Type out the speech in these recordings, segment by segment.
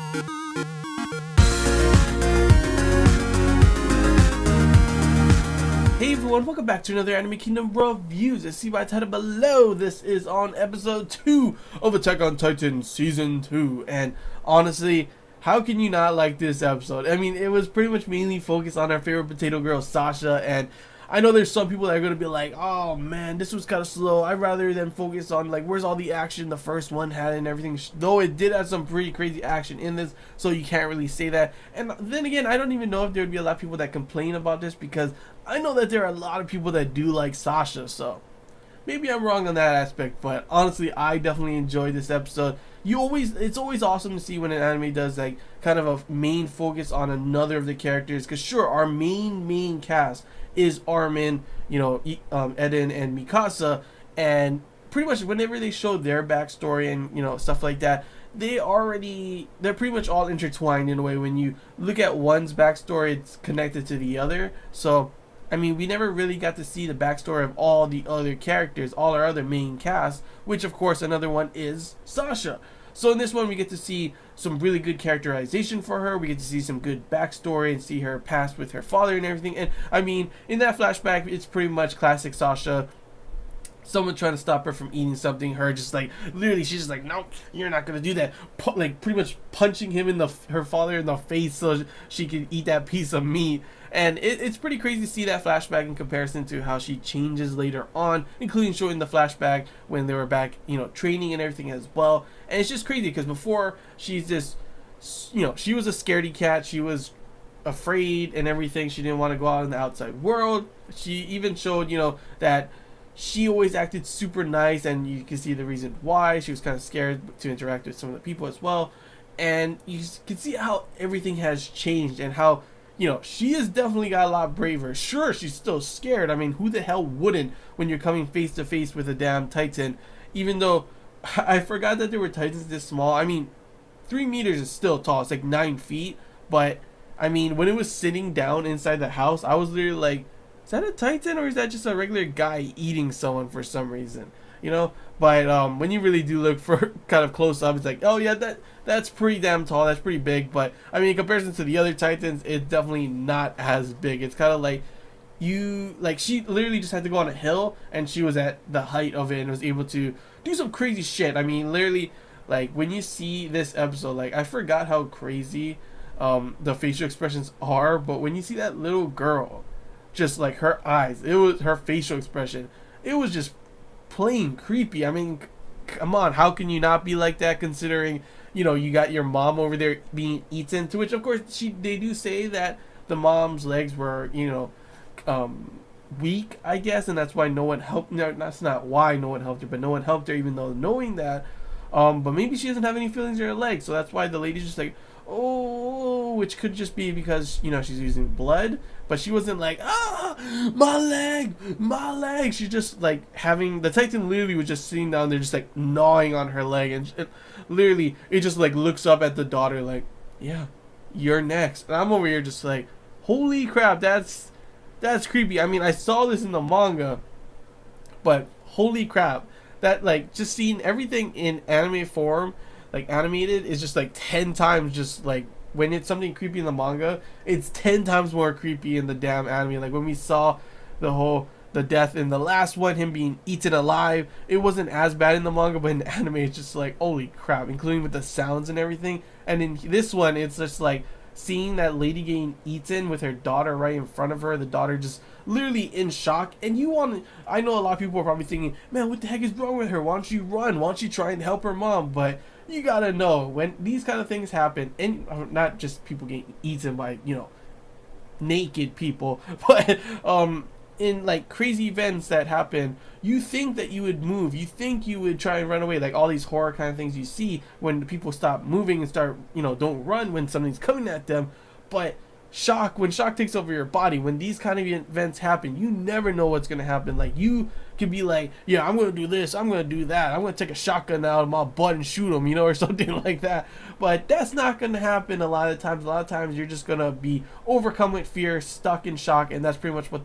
Hey everyone, welcome back to another Anime Kingdom Reviews. As see by the title below, this is on episode 2 of Attack on Titan Season 2. And honestly, how can you not like this episode? I mean, it was pretty much mainly focused on our favorite potato girl, Sasha. And I know there's some people that are going to be like, oh man, this was kind of slow. I'd rather than focus on like where's all the action the first one had and everything. Though it did have some pretty crazy action in this, so you can't really say that. And then again, I don't even know if there would be a lot of people that complain about this, because I know that there are a lot of people that do like Sasha. So maybe I'm wrong on that aspect, but honestly, I definitely enjoyed this episode. It's always awesome to see when an anime does like kind of a main focus on another of the characters, because sure, our main cast is Armin, Eden and Mikasa, and pretty much whenever they show their backstory and stuff like that, they're pretty much all intertwined in a way. When you look at one's backstory, it's connected to the other. So I mean, we never really got to see the backstory of all the other characters, all our other main cast, which of course another one is Sasha. So in this one, we get to see some really good characterization for her. We get to see some good backstory and see her past with her father and everything. And I mean, in that flashback, it's pretty much classic Sasha. Someone trying to stop her from eating something, her just like literally, she's just like, no, you're not gonna do that. Like pretty much punching her father in the face so she can eat that piece of meat. And it's pretty crazy to see that flashback in comparison to how she changes later on, including showing the flashback when they were back, training and everything as well. And it's just crazy because before, she's just, she was a scaredy cat. She was afraid and everything. She didn't want to go out in the outside world. She even showed, that she always acted super nice, and you can see the reason why. She was kind of scared to interact with some of the people as well. And you can see how everything has changed and how, she has definitely got a lot braver. Sure, she's still scared. I mean, who the hell wouldn't when you're coming face to face with a damn Titan? Even though I forgot that there were Titans this small. I mean, 3 meters is still tall. It's like 9 feet. But, I mean, when it was sitting down inside the house, I was literally like, is that a Titan or is that just a regular guy eating someone for some reason? But when you really do look for kind of close up, it's like, oh yeah, that's pretty damn tall, that's pretty big. But I mean, in comparison to the other Titans, it's definitely not as big. It's kind of like she literally just had to go on a hill, and she was at the height of it and was able to do some crazy shit. I mean, literally, like when you see this episode, like I forgot how crazy the facial expressions are, but when you see that little girl, just like her eyes, it was her facial expression, it was just plain creepy. I mean, come on, how can you not be like that, considering you got your mom over there being eaten? To which of course they do say that the mom's legs were weak, I guess, and that's why no one helped. No, that's not why no one helped her, but no one helped her, even though knowing that. But maybe she doesn't have any feelings in her legs, so that's why the lady's just like, oh, which could just be because she's using blood. But she wasn't like, my leg. She's just like having, the Titan literally was just sitting down there, just like gnawing on her leg, and it just like looks up at the daughter like, yeah, you're next. And I'm over here just like, holy crap, that's creepy. I mean, I saw this in the manga, but holy crap, that like just seeing everything in anime form, like animated, is just like 10 times just like, when it's something creepy in the manga, it's 10 times more creepy in the damn anime. Like when we saw the death in the last one, him being eaten alive, it wasn't as bad in the manga, but in the anime it's just like, holy crap, including with the sounds and everything. And in this one, it's just like seeing that lady getting eaten with her daughter right in front of her, the daughter just literally in shock. And I know a lot of people are probably thinking, man, what the heck is wrong with her? Why don't you run? Why don't you try and help her mom? But you gotta know, when these kind of things happen, and not just people getting eaten by naked people, but in like crazy events that happen, you think that you would move, you think you would try and run away, like all these horror kind of things you see when people stop moving and start, don't run when something's coming at them. But when shock takes over your body, when these kind of events happen, you never know what's going to happen. Like you can be like, yeah, I'm going to do this, I'm going to do that, I'm going to take a shotgun out of my butt and shoot him, or something like that. But that's not going to happen a lot of times. A lot of times you're just going to be overcome with fear, stuck in shock, and that's pretty much what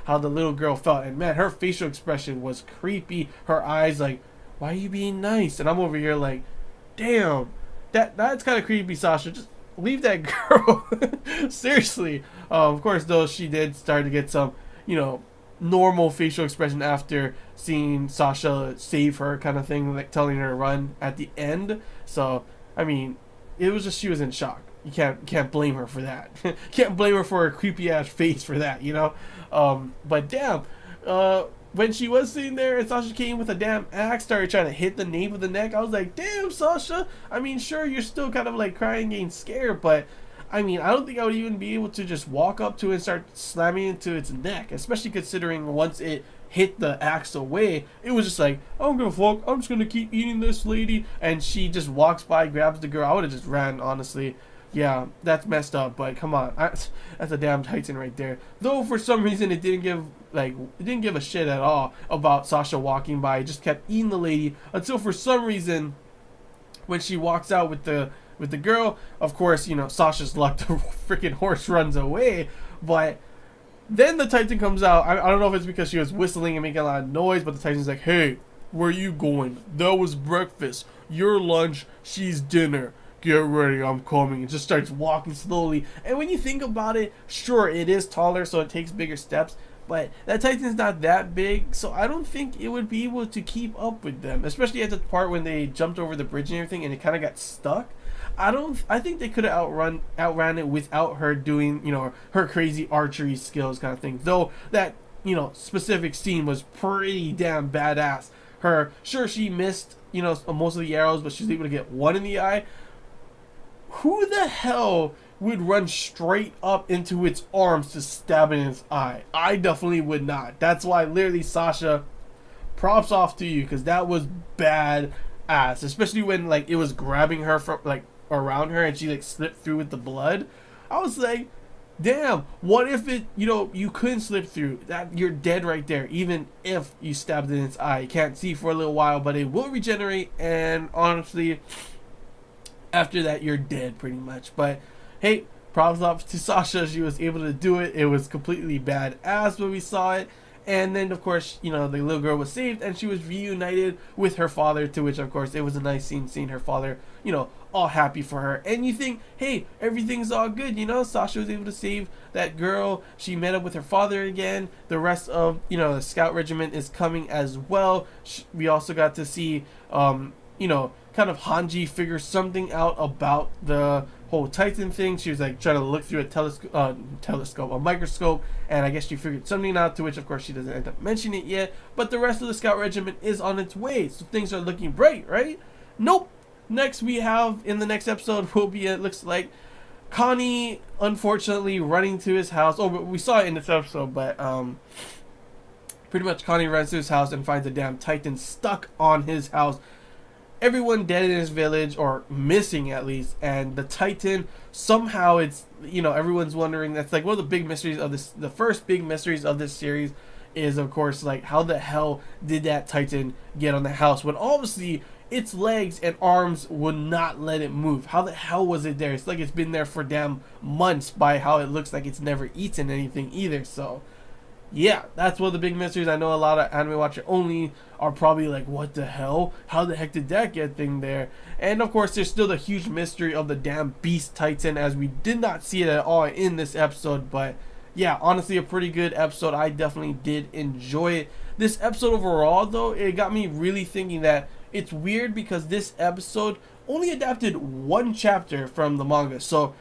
how the little girl felt. And man, her facial expression was creepy. Her eyes like, why are you being nice? And I'm over here like, damn, that's kind of creepy, Sasha. Just leave that girl. Seriously. Of course, though, she did start to get some, you know, normal facial expression after seeing Sasha save her, kind of thing, like telling her to run at the end. So, I mean, it was just she was in shock. You can't blame her for that. Can't blame her for her creepy ass face for that, you know. But damn, when she was sitting there and Sasha came with a damn axe, started trying to hit the nape of the neck, I was like, damn, Sasha. I mean, sure, you're still kind of like crying, getting scared, but I mean, I don't think I would even be able to just walk up to it and start slamming into its neck, especially considering once it hit the axe away, it was just like, I'm just gonna keep eating this lady, and she just walks by, grabs the girl. I would have just ran, honestly. Yeah, that's messed up, but come on, that's a damn Titan right there. Though for some reason it didn't give a shit at all about Sasha walking by. It just kept eating the lady until for some reason when she walks out with the girl, of course, you know, Sasha's luck, the freaking horse runs away, but then the Titan comes out. I don't know if it's because she was whistling and making a lot of noise, but the Titan's like, hey, where you going? That was breakfast. Your lunch, she's dinner. Get ready, I'm coming. It just starts walking slowly. And when you think about it, sure, it is taller, so it takes bigger steps. But that Titan's not that big, so I don't think it would be able to keep up with them. Especially at the part when they jumped over the bridge and everything, and it kind of got stuck. I think they could have outran it without her doing, you know, her crazy archery skills kind of thing. Though that, you know, specific scene was pretty damn badass. Sure, she missed, you know, most of the arrows, but she was able to get one in the eye. Who the hell would run straight up into its arms to stab in its eye? I definitely would not. That's why, literally, Sasha, props off to you, because that was bad ass. Especially when, like, it was grabbing her from, like, around her and she, like, slipped through with the blood. I was like, damn, what if it, you know, you couldn't slip through? That you're dead right there, even if you stabbed in its eye. You can't see for a little while, but it will regenerate, and honestly, after that, you're dead pretty much. But hey, props off to Sasha. She was able to do it. It was completely badass when we saw it. And then, of course, you know, the little girl was saved and she was reunited with her father, to which, of course, it was a nice scene seeing her father, you know, all happy for her. And you think, hey, everything's all good, you know, Sasha was able to save that girl. She met up with her father again. The rest of, you know, the scout regiment is coming as well. We also got to see, you know, kind of Hanji figure something out about the whole Titan thing. She was like trying to look through a microscope, and I guess she figured something out, to which of course she doesn't end up mentioning it yet. But the rest of the scout regiment is on its way, so things are looking bright, right? Nope. Next we have, in the next episode, will be, it looks like, Connie unfortunately running to his house. Oh, but we saw it in this episode, but pretty much Connie runs to his house and finds a damn Titan stuck on his house. Everyone dead in his village, or missing at least, and the Titan, somehow it's, you know, everyone's wondering, that's like one of the big mysteries of this, the first big mysteries of this series is, of course, like, how the hell did that Titan get on the house when obviously its legs and arms would not let it move? How the hell was it there? It's like it's been there for damn months by how it looks like it's never eaten anything either. So yeah, that's one of the big mysteries. I know a lot of anime watcher only are probably like, what the hell? How the heck did that get thing there? And of course, there's still the huge mystery of the damn Beast Titan, as we did not see it at all in this episode. But yeah, honestly, a pretty good episode. I definitely did enjoy it. This episode overall, though, it got me really thinking that it's weird because this episode only adapted one chapter from the manga. So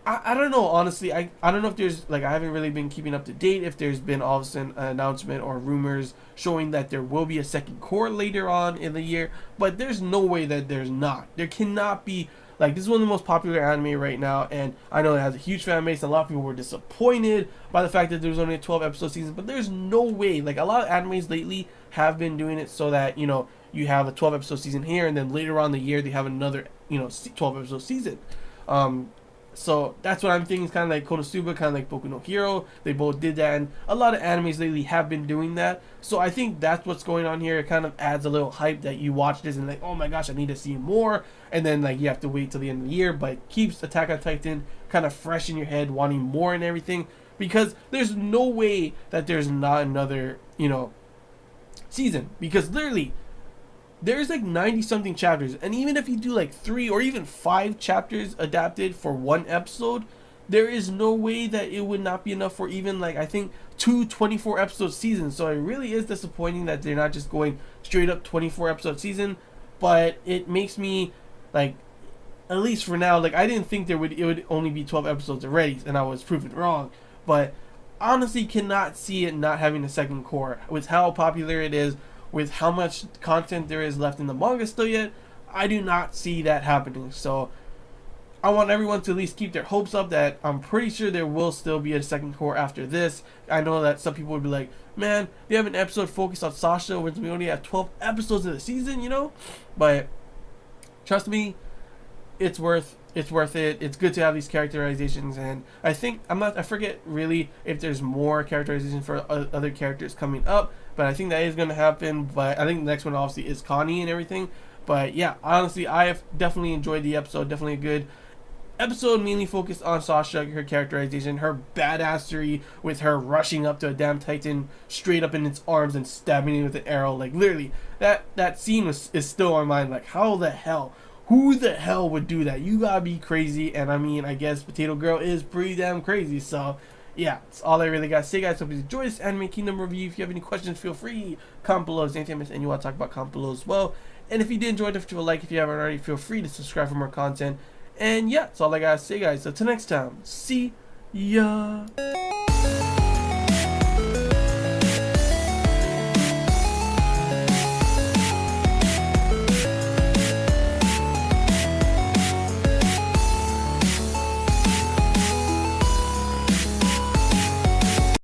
I don't know, honestly. I don't know if there's, like, I haven't really been keeping up to date if there's been all of a sudden an announcement or rumors showing that there will be a second core later on in the year, but there's no way that there's not. There cannot be, like, this is one of the most popular anime right now, and I know it has a huge fan base. A lot of people were disappointed by the fact that there was only a 12 episode season, but there's no way. Like, a lot of animes lately have been doing it so that, you know, you have a 12 episode season here, and then later on in the year they have another, you know, 12 episode season. So that's what I'm thinking. It's kind of like Konosuba, kind of like Boku no Hero. They both did that, and a lot of animes lately have been doing that. So I think that's what's going on here. It kind of adds a little hype that you watch this and like, oh my gosh, I need to see more. And then like you have to wait till the end of the year, but it keeps Attack on Titan kind of fresh in your head, wanting more and everything. Because there's no way that there's not another, you know, season. Because literally, there's like 90 something chapters, and even if you do like 3 or even 5 chapters adapted for one episode, there is no way that it would not be enough for even like I think 24 episode seasons. So it really is disappointing that they're not just going straight up 24 episode season, but it makes me like, at least for now, like I didn't think it would only be 12 episodes already, and I was proven wrong. But honestly, cannot see it not having a second core with how popular it is, with how much content there is left in the manga still yet. I do not see that happening. So I want everyone to at least keep their hopes up that I'm pretty sure there will still be a second core after this. I know that some people would be like, man, they have an episode focused on Sasha when we only have 12 episodes in the season, you know? But trust me, it's worth it. It's good to have these characterizations, and I think I forget really if there's more characterization for other characters coming up, but I think that is going to happen. But I think the next one obviously is Connie and everything. But yeah, honestly, I have definitely enjoyed the episode. Definitely a good episode, mainly focused on Sasha, her characterization, her badassery with her rushing up to a damn Titan straight up in its arms and stabbing it with an arrow. Like literally, that scene is still on my mind. Like, how the hell? Who the hell would do that? You gotta be crazy. And I mean, I guess Potato Girl is pretty damn crazy. So yeah, that's all I really gotta say, guys. Hope you enjoyed this Anime Kingdom review. If you have any questions, feel free, comment below. If there's anything I missed and you want to talk about, comment below as well. And if you did enjoy it, if you like, if you haven't already, feel free to subscribe for more content. And yeah, that's all I gotta say, guys. So till next time, see ya.